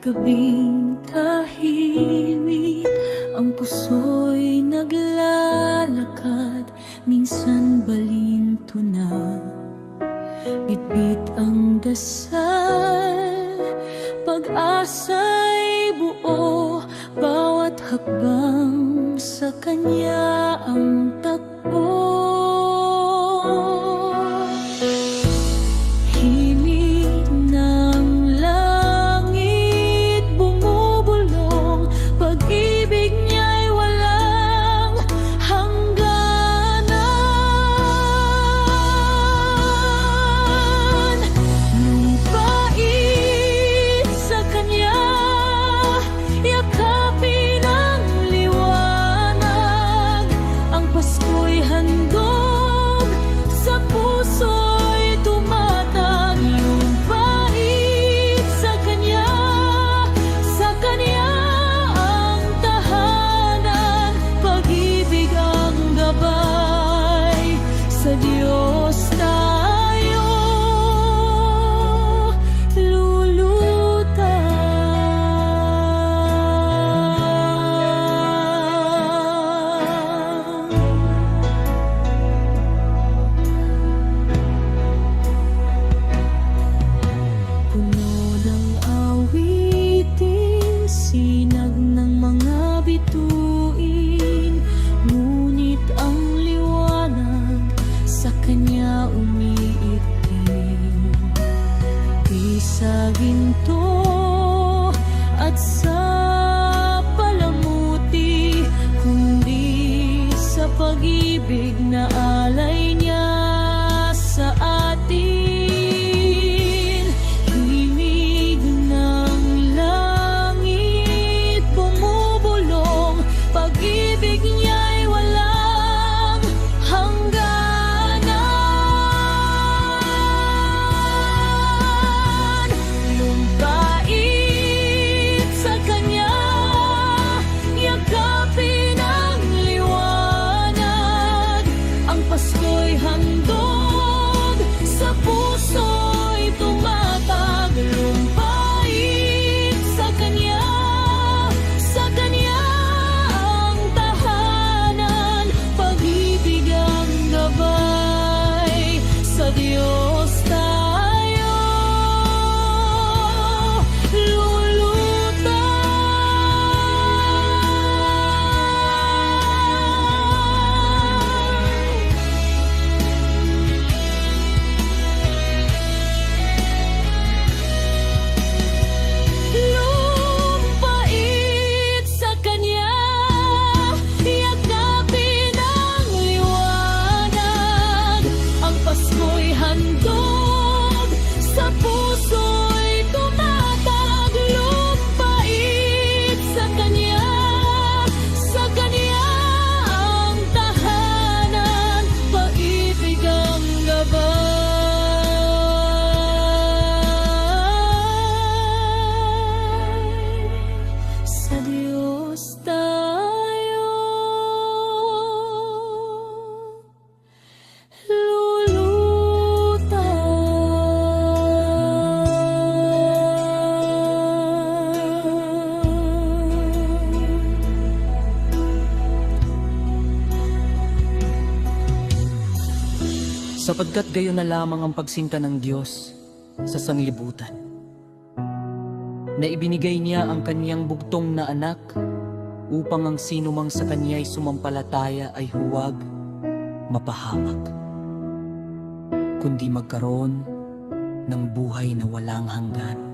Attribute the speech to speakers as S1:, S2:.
S1: Gabing tahimik, ang puso'y naglalakad, minsan balinto na. Bitbit ang dasal, pag-asa'y buo, bawat hakbang sa Kanya ang takbo. Himig ng langit bumubulong, pag-ibig niya'y walang hangganan. Lumpait sa Kanya, yakapin ang liwanag. Ang Pasko'y handog, sa puso'y tumatag. Lumpait sa Kanya ang tahanan. Pag-ibig ang gabay, sa Diyos tayo lulutang. Puno ng awitin, sinag ng mga bituin, ngunit ang liwanag sa Kanya umiitim. Di sa ginto at sa palamuti, kundi sa pag-ibig na alay niya sa atin. Himig ng langit bumubulong, pag-ibig niya'y walang hangganan. Lumpait sa Kanya, yakapin ang liwanag. Ang Pasko'y handog, sa puso'y tumatag. Lumpait sa Kanya ang tahanan. Pag-ibig ang gabay, sa Diyos tayo Lumpait sa Kanya, yakapin ang liwanag. Ang Pasko'y handog, sa puso'y tumatag. Lumpait sa Kanya ang tahanan. Pag-ibig ang gabay, sa Diyos tayo lulutang.
S2: Sapagkat gayon na lamang ang pagsinta ng Diyos sa sanglibutan, na ibinigay niya ang Kaniyang bugtong na anak, upang ang sinumang sa Kaniya'y sumampalataya ay huwag mapahamak, kundi magkaroon ng buhay na walang hanggan.